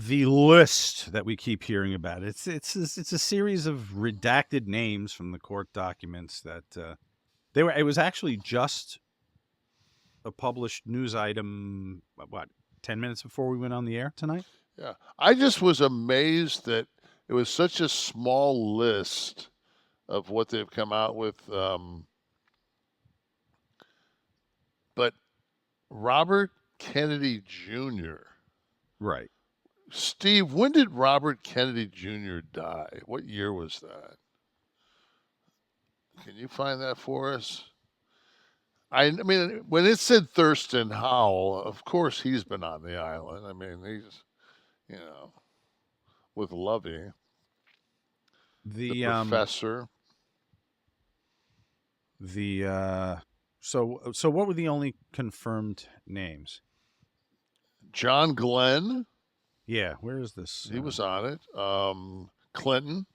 the list that we keep hearing about. It's a series of redacted names from the court documents that they were. It was actually just a published news item. What, 10 minutes before we went on the air tonight? Yeah, I just was amazed that it was such a small list of what they've come out with. But Robert Kennedy Jr. Right. Steve, when did Robert Kennedy Jr. die? What year was that? Can you find that for us? I mean, when it said Thurston Howell, of course he's been on the island. I mean, he's, with Lovey, the professor. So what were the only confirmed names? John Glenn. Yeah, where is this? He was on it. Clinton.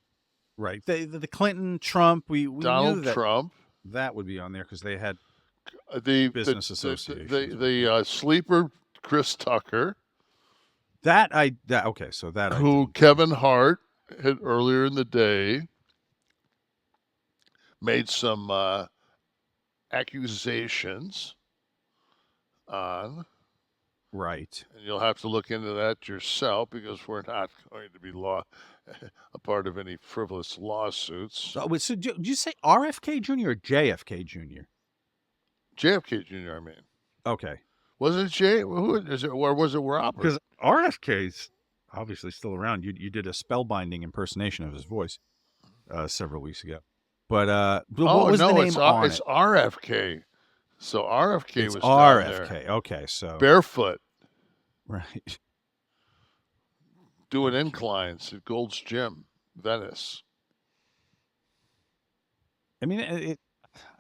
Right. The Clinton, Trump. We Donald knew that Trump. That would be on there because they had the business associations. The sleeper Chris Tucker. Kevin Hart had earlier in the day made some accusations on. Right. And you'll have to look into that yourself because we're not going to be a part of any frivolous lawsuits. So did you say RFK Jr. or JFK Jr.? JFK Jr., I mean. Okay. Was it who is it, or was it Robert? Because RFK's obviously still around. You did a spellbinding impersonation of his voice several weeks ago. But what was the name it's on it's it? RFK. So RFK was RFK. Down there. Okay, so barefoot, right, doing inclines at Gold's Gym, Venice. I mean,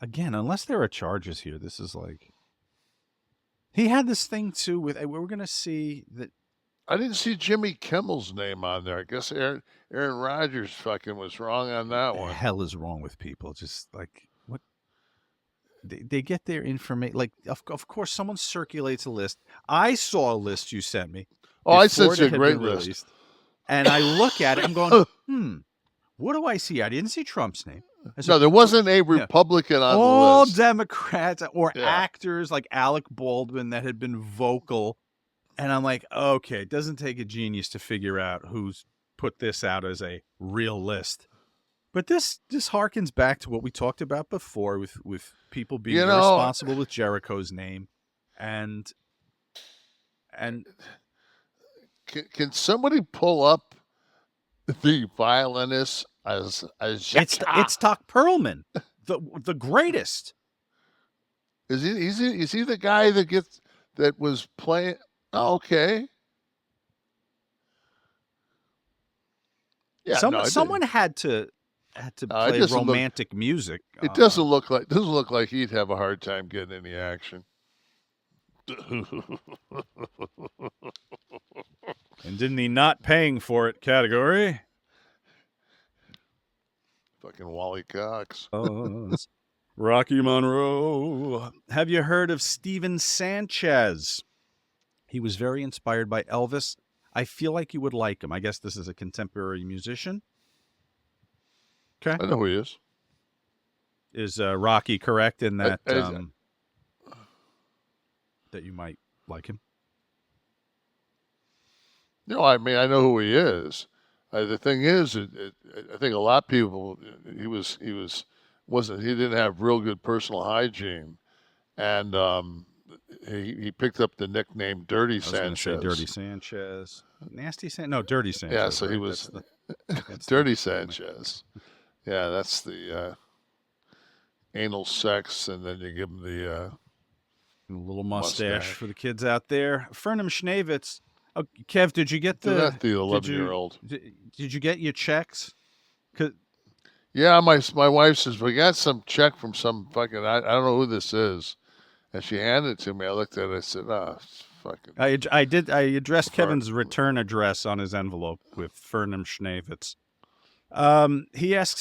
again, unless there are charges here, this is like he had this thing too with. We're gonna see that. I didn't see Jimmy Kimmel's name on there. I guess Aaron Rodgers fucking was wrong on that one. The hell is wrong with people? Just like what they get their information. Like of course, someone circulates a list. I saw a list you sent me. Oh, I sent you a great list. And I look at it. I'm going, what do I see? I didn't see Trump's name. No, there wasn't a Republican on the list. All Democrats or actors like Alec Baldwin that had been vocal. And I'm like, okay, it doesn't take a genius to figure out who's put this out as a real list. But this harkens back to what we talked about before with people being responsible with Jericho's name. And can somebody pull up the violinist as it's Tuck Perlman, the greatest. Is he the guy that was playing? Oh, okay. Yeah, someone had to play romantic music. It doesn't look like he'd have a hard time getting any action. And didn't he not paying for it category? Fucking Wally Cox. Rocky Monroe. Have you heard of Steven Sanchez? He was very inspired by Elvis. I feel like you would like him. I guess this is a contemporary musician. Okay. I know who he is. Is Rocky correct in that that you might like him? No, I mean I know who he is. The thing is, I think a lot of people he didn't have real good personal hygiene, and he picked up the nickname Dirty Sanchez. Dirty Sanchez, Nasty Sanchez. No, Dirty Sanchez. Yeah, so he was Dirty Sanchez. Yeah, that's the anal sex, and then you give him the a little mustache for the kids out there. Fernham Schnavitz. Oh, Kev, did you get the 11-year-old? Did you get your checks? Yeah, my wife says we got some check from some fucking I don't know who this is, and she handed it to me. I looked at it. I said, fucking. I did. I addressed Kevin's return address on his envelope with Fernham Schnavitz. He asks